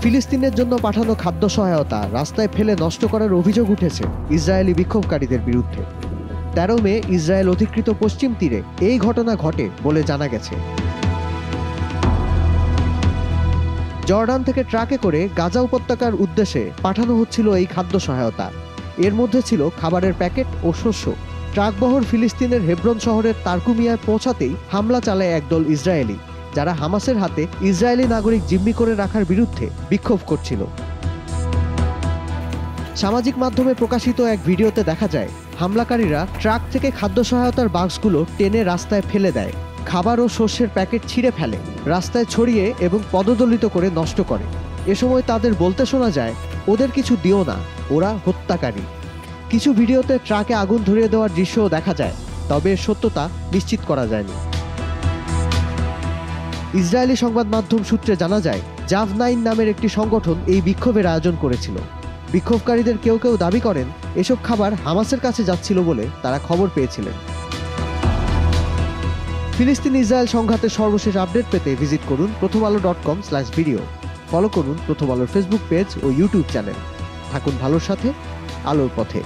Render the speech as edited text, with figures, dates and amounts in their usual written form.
ফিলিস্তিনের জন্য পাঠানো খাদ্য সহায়তা রাস্তায় ফেলে নষ্ট করার অভিযোগ উঠেছে ইসরায়েলি বিক্ষোভকারীদের বিরুদ্ধে। 13 মে ইসরায়েল অধিকৃত পশ্চিম তীরে এই ঘটনা ঘটে বলে জানা গেছে। জর্ডান থেকে ট্রাকে করে গাজা উপত্যকার উদ্দেশ্যে পাঠানো হচ্ছিল এই খাদ্য সহায়তা। এর মধ্যে ছিল খাবারের প্যাকেট ও শস্য। ট্রাকবহর ফিলিস্তিনের হেব্রন শহরের তারকুমিয়ায় পৌঁছাতেই হামলা চালায় একদল ইসরায়েলি, যারা হামাসের হাতে ইসরায়েলি নাগরিক জিম্মি করে রাখার বিরুদ্ধে বিক্ষোভ করছিল। সামাজিক মাধ্যমে প্রকাশিত এক ভিডিওতে দেখা যায় হামলাকারীরা ট্রাক থেকে খাদ্য সহায়তার বাক্সগুলো টেনে রাস্তায় ফেলে দেয়, খাবার ও শস্যের প্যাকেট ছিঁড়ে ফেলে, রাস্তায় ছড়িয়ে এবং পদদলিত করে নষ্ট করে। এ সময় তাদের বলতে শোনা যায়, ওদের কিছু দিও না, ওরা হত্যাকারী। কিছু ভিডিওতে ট্রাকে আগুন ধরিয়ে দেওয়ার দৃশ্যও দেখা যায়, তবে এর সত্যতা নিশ্চিত করা যায়নি। ইসরায়েলি সংবাদ মাধ্যম সূত্রে জানা যায়, জাভ-9 নামের একটি সংগঠন এই বিক্ষোভের আয়োজন করেছিল। বিক্ষোভকারীদের কেউ কেউ দাবি করেন এসব খাবার হামাসের কাছে যাচ্ছিল বলে তারা খবর পেয়েছিলেন। ফিলিস্তিন ইসরায়েল সংঘাতের সর্বশেষ আপডেট পেতে ভিজিট করুন prothomalo.com/video। ফলো করুন প্রথম আলোর ফেসবুক পেজ ও ইউটিউব চ্যানেল। থাকুন ভালোর সাথে, আলোর পথে।